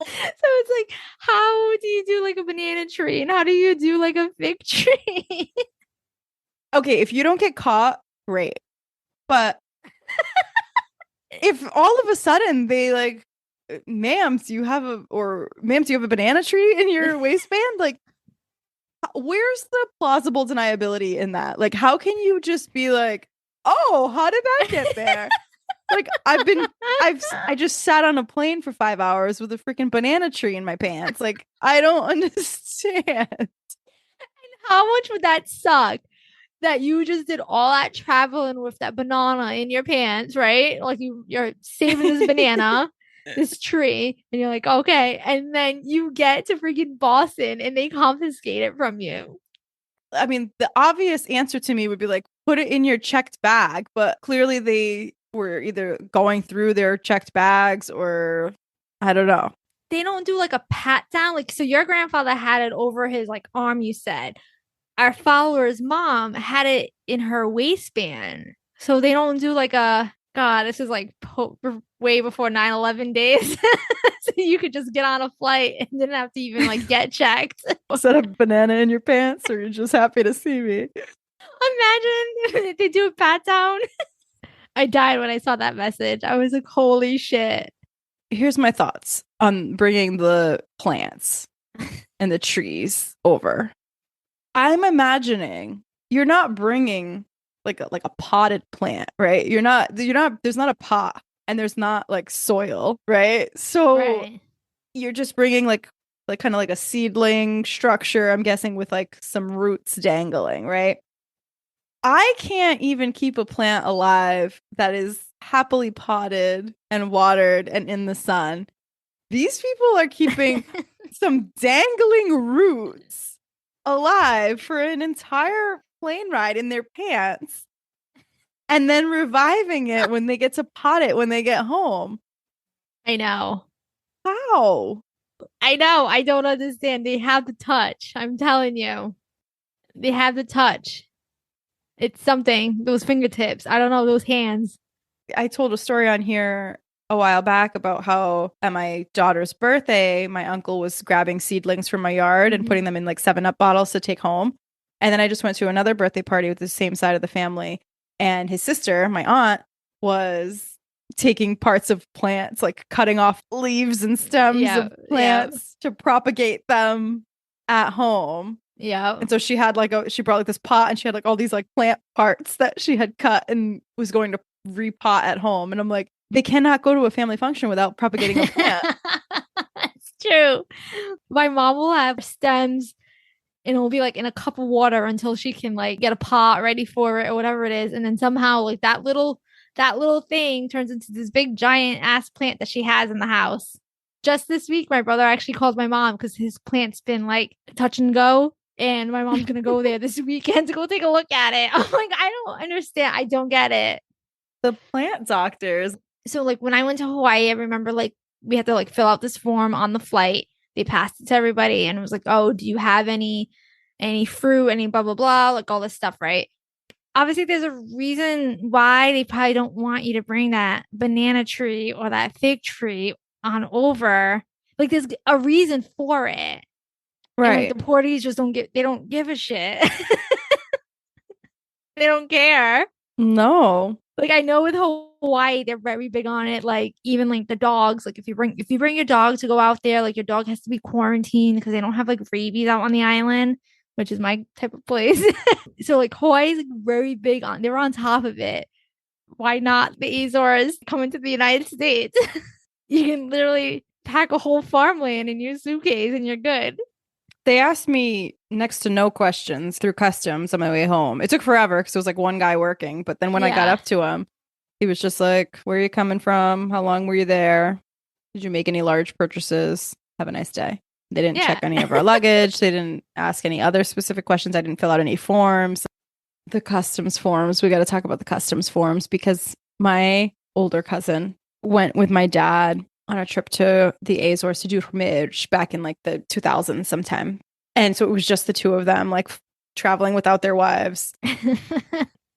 it's like, how do you do like a banana tree? And how do you do like a fig tree? Okay, if you don't get caught, great. But if all of a sudden they like, ma'am, do you have a banana tree in your waistband? Like, where's the plausible deniability in that? Like, how can you just be like, oh, how did that get there? Like, I just sat on a plane for 5 hours with a freaking banana tree in my pants. Like, I don't understand. How much would that suck? That you just did all that traveling with that banana in your pants, right? Like you're saving this banana, this tree, and you're like, okay, and then you get to freaking Boston and they confiscate it from you. I mean, the obvious answer to me would be like, put it in your checked bag, but clearly they were either going through their checked bags or I don't know. They don't do like a pat down, like so. Your grandfather had it over his like arm. You said our follower's mom had it in her waistband. So they don't do like a God, this is like way before 9/11 days. So you could just get on a flight and didn't have to even like get checked. Set a banana in your pants or you're just happy to see me. Imagine if they do a pat down. I died when I saw that message. I was like, holy shit. Here's my thoughts on bringing the plants and the trees over. I'm imagining you're not bringing like a potted plant, right? You're not there's not a pot and there's not like soil, right? So Right. you're just bringing like kind of like a seedling structure, I'm guessing with like some roots dangling, right? I can't even keep a plant alive that is happily potted and watered and in the sun. These people are keeping some dangling roots alive for an entire plane ride in their pants and then reviving it when they get to pot it when they get home. I know. How? I know. I don't understand. They have the touch. I'm telling you. They have the touch. It's something. Those fingertips. I don't know. Those hands. I told a story on here a while back about how at my daughter's birthday, my uncle was grabbing seedlings from my yard and putting them in like 7-Up bottles to take home. And then I just went to another birthday party with the same side of the family. And his sister, my aunt, was taking parts of plants, like cutting off leaves and stems of plants to propagate them at home. Yeah. And so she had she brought like this pot and she had like all these like plant parts that she had cut and was going to repot at home. And I'm like, they cannot go to a family function without propagating a plant. true. My mom will have stems and it'll be like in a cup of water until she can like get a pot ready for it or whatever it is. And then somehow like that little thing turns into this big giant ass plant that she has in the house. Just this week, my brother actually called my mom because his plant's been like touch and go. And my mom's gonna go there this weekend to go take a look at it. I'm like, I don't understand. I don't get it. The plant doctors. So like when I went to Hawaii, I remember like we had to like fill out this form on the flight. They passed it to everybody and it was like, oh, do you have any fruit, any blah blah blah, like all this stuff, right? Obviously there's a reason why they probably don't want you to bring that banana tree or that fig tree on over. Like there's a reason for it. And like Right. the Portuguese just don't give a shit. They don't care. No. Like I know with Hawaii, they're very big on it. Like even like the dogs, like if you bring your dog to go out there, like your dog has to be quarantined because they don't have like rabies out on the island, which is my type of place. So like Hawaii's like very big on they're on top of it. Why not the Azores coming to the United States? You can literally pack a whole farmland in your suitcase and you're good. They asked me next to no questions through customs on my way home. It took forever because it was like one guy working. But then when I got Yeah. up to him, he was just like, "Where are you coming from? How long were you there? Did you make any large purchases? Have a nice day." They didn't Yeah. check any of our luggage. They didn't ask any other specific questions. I didn't fill out any forms. The customs forms, we got to talk about the customs forms because my older cousin went with my dad on a trip to the Azores to do Hermitage back in like the 2000s sometime. And so it was just the two of them, like traveling without their wives.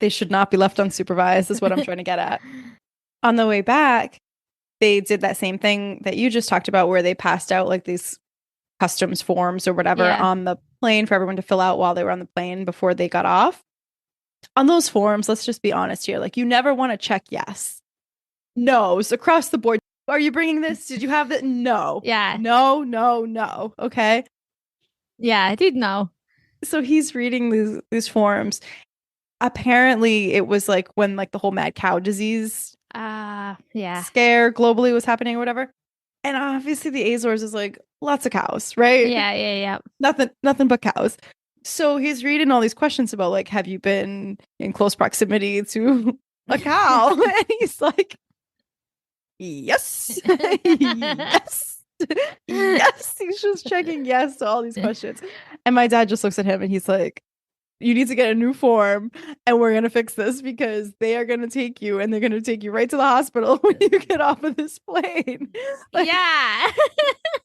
They should not be left unsupervised, is what I'm trying to get at. On the way back, they did that same thing that you just talked about, where they passed out like these customs forms or whatever Yeah. on the plane for everyone to fill out while they were on the plane before they got off. On those forms, let's just be honest here. Like, you never want to check yes, no's across the board. Are you bringing this? Did you have that? No. Yeah. No, no, no. Okay. Yeah, I did know. So he's reading these forms. Apparently, it was like when like the whole mad cow disease Yeah. scare globally was happening or whatever. And obviously the Azores is like lots of cows, right? Yeah, yeah, yeah. Nothing but cows. So he's reading all these questions about like, have you been in close proximity to a cow? And he's like, yes, yes, yes. He's just checking yes to all these questions. And my dad just looks at him and he's like, you need to get a new form and we're going to fix this because they are going to take you and they're going to take you right to the hospital when you get off of this plane. Like, Yeah.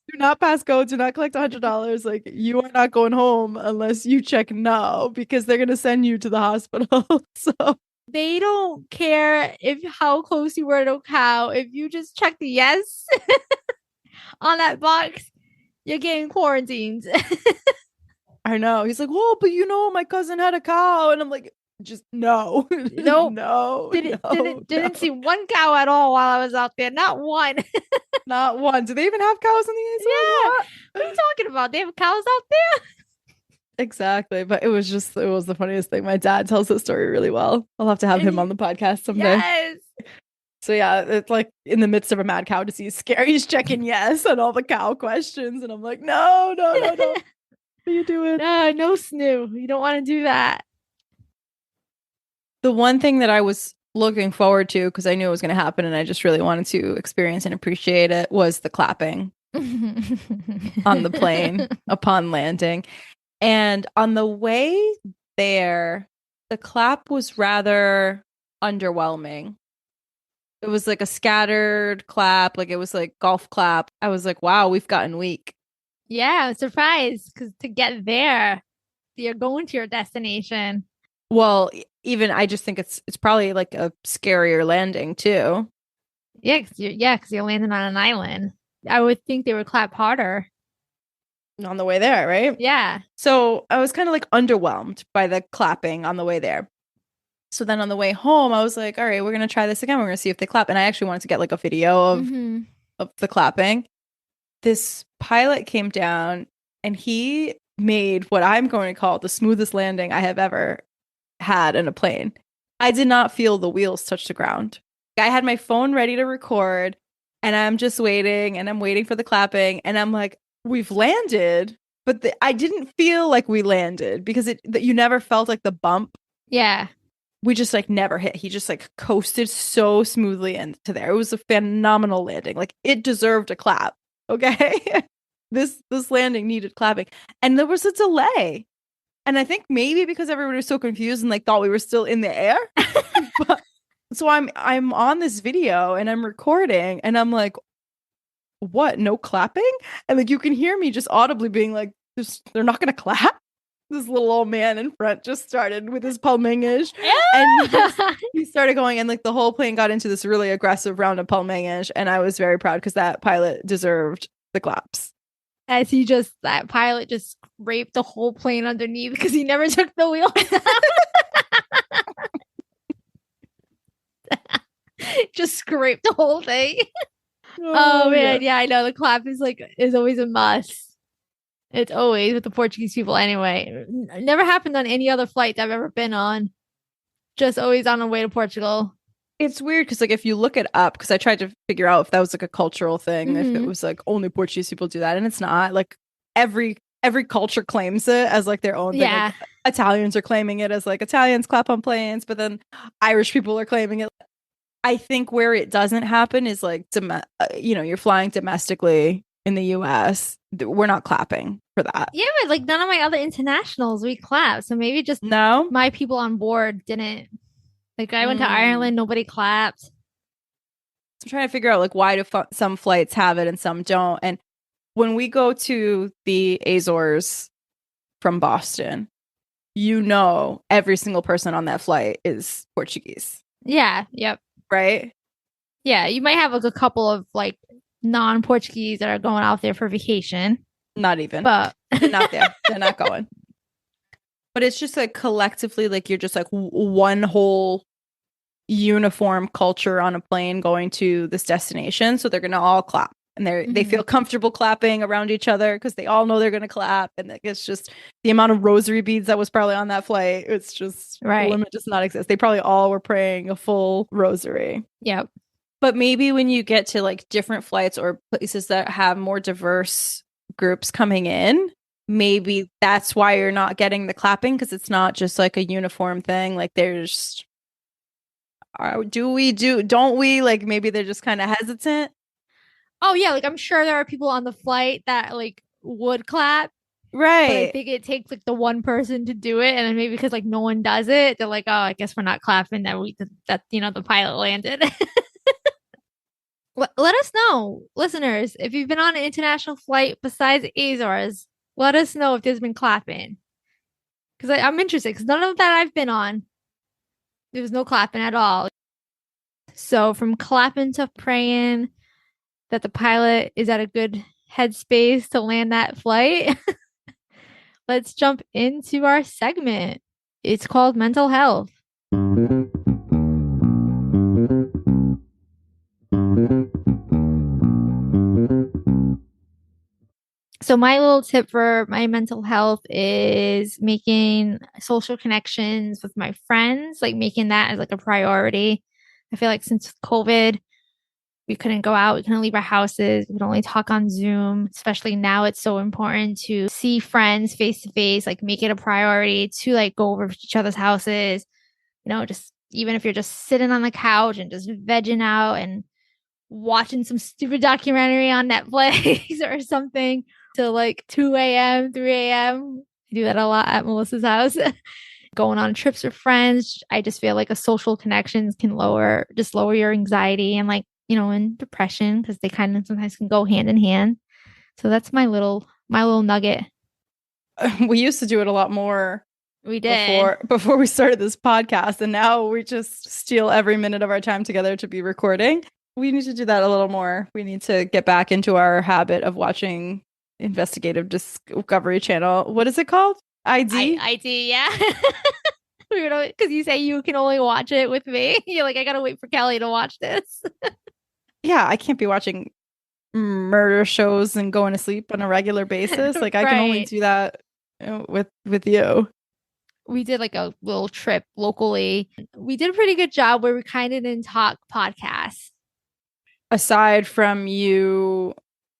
do not pass go, do not collect $100. Like, you are not going home unless you check no because they're going to send you to the hospital. So They don't care if how close you were to a cow. If you just check the yes on that box, you're getting quarantined. I know. He's like, well, but my cousin had a cow. And I'm like, just no. Nope. No. Didn't see one cow at all while I was out there. Not one. Not one. Do they even have cows in the Azores? Yeah. What are you talking about? They have cows out there? Exactly. But it was the funniest thing. My dad tells the story really well. I'll have to have him on the podcast someday. Yes. So yeah, it's like in the midst of a mad cow disease scare, he's checking yes on all the cow questions. And I'm like, no. What are you doing? No snoo. You don't want to do that. The one thing that I was looking forward to, because I knew it was going to happen and I just really wanted to experience and appreciate it, was the clapping on the plane upon landing. And on the way there, the clap was rather underwhelming. It was like a scattered clap, like it was like golf clap. I was like, wow, we've gotten weak. Yeah, I'm surprised because to get there, you're going to your destination. Well, even I just think it's probably like a scarier landing too. Yeah, because you're landing on an island. I would think they would clap harder. On the way there, right? Yeah. So I was kind of like underwhelmed by the clapping on the way there. So then on the way home, I was like, all right, we're going to try this again. We're going to see if they clap. And I actually wanted to get like a video of the clapping. This pilot came down and he made what I'm going to call the smoothest landing I have ever had in a plane. I did not feel the wheels touch the ground. I had my phone ready to record. And I'm just waiting and I'm waiting for the clapping. And I'm like, we've landed. But I didn't feel like we landed because that you never felt like the bump. Yeah. We just like never hit. He just like coasted so smoothly into there. It was a phenomenal landing. Like it deserved a clap. Okay. This landing needed clapping. And there was a delay. And I think maybe because everybody was so confused and like thought we were still in the air. But so I'm on this video and I'm recording and I'm like, what? No clapping? And like you can hear me just audibly being like, they're not gonna clap. This little old man in front just started with his palminglish and he started going and like the whole plane got into this really aggressive round of palminglish and I was very proud because that pilot deserved the claps. As that pilot just scraped the whole plane underneath because he never took the wheel just scraped the whole thing. Oh man, yeah, I know the clap is always a must. It's always with the Portuguese people anyway. Never happened on any other flight I've ever been on. Just always on the way to Portugal. It's weird because like if you look it up, because I tried to figure out if that was like a cultural thing, if it was like only Portuguese people do that, and it's not. Like every culture claims it as like their own thing. Yeah. Like, Italians are claiming it as like Italians clap on planes, but then Irish people are claiming it. I think where it doesn't happen is like you're flying domestically in the US. We're not clapping for that. Yeah, but like none of my other internationals we clap. So maybe just No, my people on board didn't. Like I went to Ireland, nobody clapped. I'm trying to figure out like why do some flights have it and some don't. And when we go to the Azores from Boston, every single person on that flight is Portuguese. Yeah, yep. Right? Yeah, you might have like a couple of like non-Portuguese that are going out there for vacation. Not even. But they're not there. They're not going. But it's just like collectively, like you're just like one whole uniform culture on a plane going to this destination. So they're gonna all clap. And they feel comfortable clapping around each other because they all know they're gonna clap. And it's just the amount of rosary beads that was probably on that flight. It's just right. The limit does not exist. They probably all were praying a full rosary. Yep. But maybe when you get to like different flights or places that have more diverse groups coming in, maybe that's why you're not getting the clapping because it's not just like a uniform thing. Like there's, don't we? Like maybe they're just kind of hesitant. Oh yeah, like I'm sure there are people on the flight that like would clap. Right. But I think it takes like the one person to do it, and then maybe because like no one does it, they're like, oh, I guess we're not clapping that the pilot landed. Let us know, listeners, if you've been on an international flight besides Azores. Let us know if there's been clapping, because I'm interested. Because none of that I've been on, there was no clapping at all. So from clapping to praying that the pilot is at a good headspace to land that flight. Let's jump into our segment. It's called Mental Health. So my little tip for my mental health is making social connections with my friends, like making that as like a priority. I feel like since COVID, we couldn't go out, we couldn't leave our houses, we could only talk on Zoom. Especially now, it's so important to see friends face to face, like make it a priority to like go over to each other's houses, just even if you're just sitting on the couch and just vegging out and watching some stupid documentary on Netflix or something till like 2 a.m., 3 a.m. I do that a lot at Melissa's house. Going on trips with friends. I just feel like a social connections can lower your anxiety and like, and depression because they kind of sometimes can go hand in hand. So that's my little nugget. We used to do it a lot more. We did before we started this podcast, and now we just steal every minute of our time together to be recording. We need to do that a little more. We need to get back into our habit of watching Investigative Discovery Channel. What is it called? ID? ID, yeah. Because you say you can only watch it with me. You're like, I gotta wait for Kelly to watch this. Yeah, I can't be watching murder shows and going to sleep on a regular basis. Like I can only do that with you. We did like a little trip locally. We did a pretty good job where we kind of didn't talk podcasts. aside from you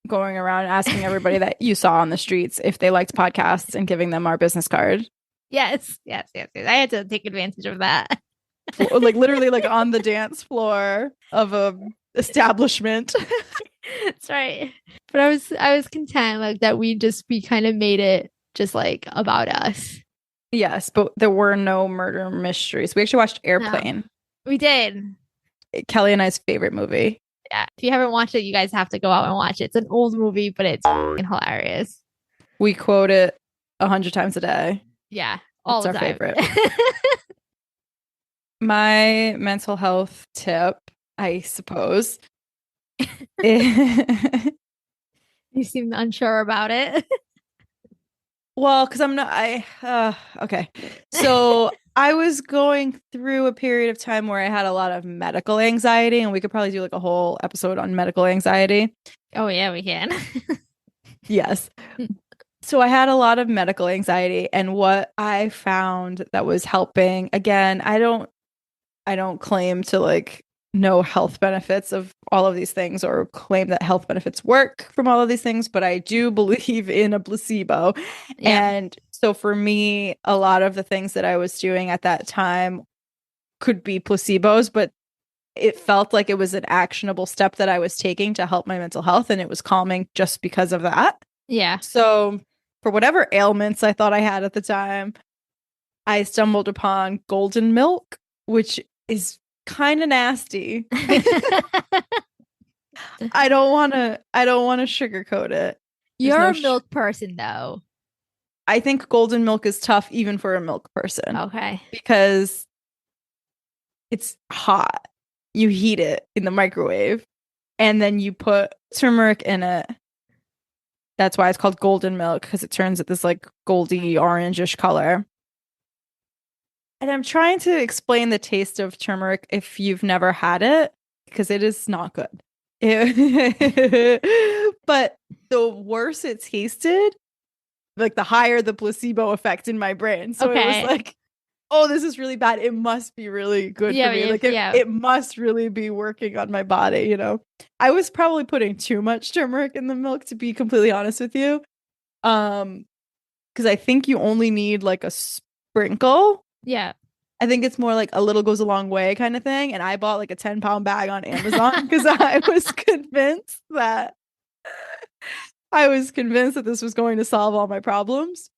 going around asking everybody that you saw on the streets if they liked podcasts and giving them our business card. Yes, yes, yes, yes. I had to take advantage of that. Like literally like on the dance floor of a establishment. That's right. But I was content like that we kind of made it just like about us. Yes, but there were no murder mysteries. We actually watched No, Airplane, we did. Kelly and I's favorite movie. Yeah. If you haven't watched it, you guys have to go out and watch it. It's an old movie, but it's hilarious. We quote it 100 times a day. Yeah, all It's the our time. favorite. My mental health tip, I suppose, You seem unsure about it. well, because okay. So I was going through a period of time where I had a lot of medical anxiety, and we could probably do like a whole episode on medical anxiety. Oh yeah, we can. Yes. So I had a lot of medical anxiety, and what I found that was helping, again, I don't claim to like know health benefits of all of these things or claim that health benefits work from all of these things, but I do believe in a placebo. Yeah. And so for me, a lot of the things that I was doing at that time could be placebos, but it felt like it was an actionable step that I was taking to help my mental health, and it was calming just because of that. Yeah. So for whatever ailments I thought I had at the time, I stumbled upon golden milk, which is kind of nasty. I don't want to sugarcoat it. There's You're no a milk person though. I think golden milk is tough even for a milk person Okay. because it's hot. You heat it in the microwave and then you put turmeric in it. That's why it's called golden milk, because it turns at this like goldy orangish color. And I'm trying to explain the taste of turmeric if you've never had it, because it is not good. But the worse it tasted, like the higher the placebo effect in my brain. So it was Okay. like, oh, this is really bad. It must be really good for Yeah, me. yeah, Like yeah. it must really be working on my body, you know? I was probably putting too much turmeric in the milk, to be completely honest with you. Because I think you only need like a sprinkle. Yeah. I think it's more like a little goes a long way kind of thing. And I bought like a 10-pound bag on Amazon because I was convinced that this was going to solve all my problems.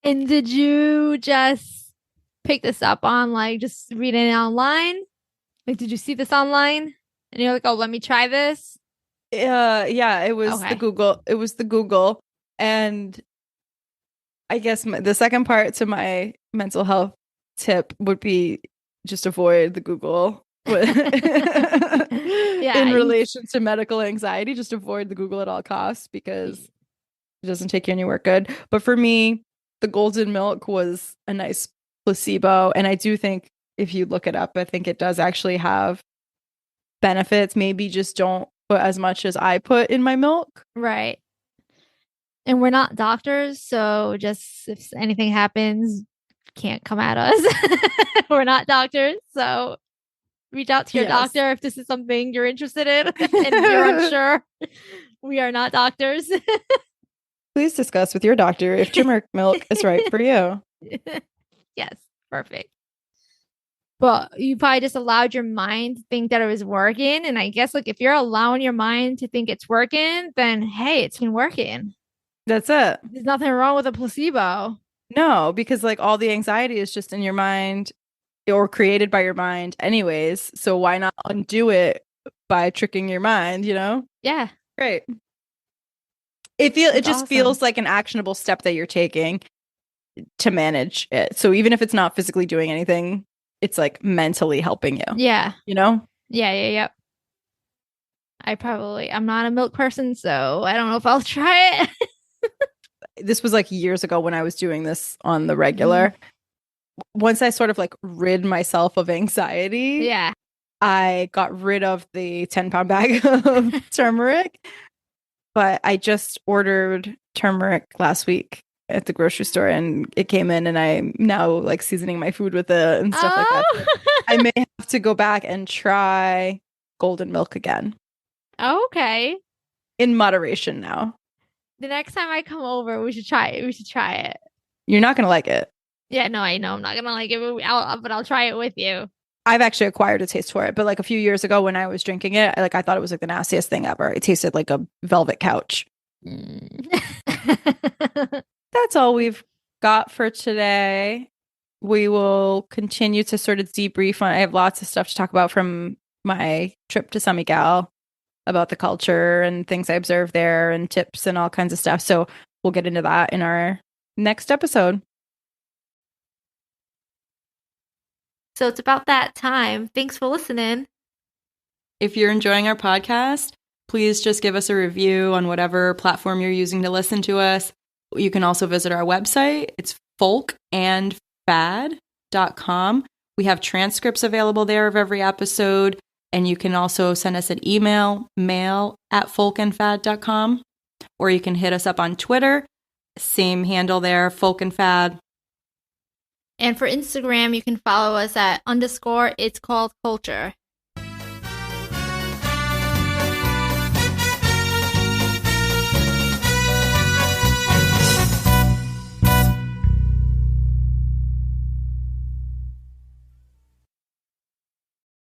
And did you just pick this up on like just reading it online? Like, did you see this online? And you're like, oh, let me try this. Yeah, Okay. It was the Google. And I guess the second part to my mental health tip would be just avoid the Google. Yeah. In relation to medical anxiety, just avoid the Google at all costs because it doesn't take you anywhere good. But for me, the golden milk was a nice placebo. And I do think if you look it up, I think it does actually have benefits. Maybe just don't put as much as I put in my milk. Right. And we're not doctors, so just if anything happens, can't come at us. We're not doctors, so reach out to your Yes. doctor if this is something you're interested in and you're unsure. We are not doctors. Please discuss with your doctor if turmeric milk is right for you. Yes, perfect. But you probably just allowed your mind to think that it was working. And I guess like if you're allowing your mind to think it's working, then hey, it's been working. That's it. There's nothing wrong with a placebo. No, because like all the anxiety is just in your mind or created by your mind anyways. So why not undo it by tricking your mind, you know? Yeah. Great. That's It just awesome. feels like an actionable step that you're taking to manage it. So even if it's not physically doing anything, it's like mentally helping you. Yeah. You know? Yeah, yeah, yeah. I'm not a milk person, so I don't know if I'll try it. This was like years ago when I was doing this on the regular. Once I sort of like rid myself of anxiety, Yeah. I got rid of the 10-pound bag of turmeric. But I just ordered turmeric last week at the grocery store and it came in, and I'm now like seasoning my food with it and stuff like that. So I may have to go back and try golden milk again. Okay. in moderation now. The next time I come over, we should try it. We should try it. You're not going to like it. Yeah, no, I know. I'm not gonna like it, but I'll try it with you. I've actually acquired a taste for it, but like a few years ago when I was drinking it, I thought it was like the nastiest thing ever. It tasted like a velvet couch. Mm. That's all we've got for today. We will continue to sort of debrief on. I have lots of stuff to talk about from my trip to San Miguel about the culture and things I observed there and tips and all kinds of stuff. So we'll get into that in our next episode. So it's about that time. Thanks for listening. If you're enjoying our podcast, please just give us a review on whatever platform you're using to listen to us. You can also visit our website. It's folkandfad.com. We have transcripts available there of every episode. And you can also send us an email, mail@folkandfad.com. Or you can hit us up on Twitter. Same handle there, folkandfad. And for Instagram, you can follow us at _it's called culture.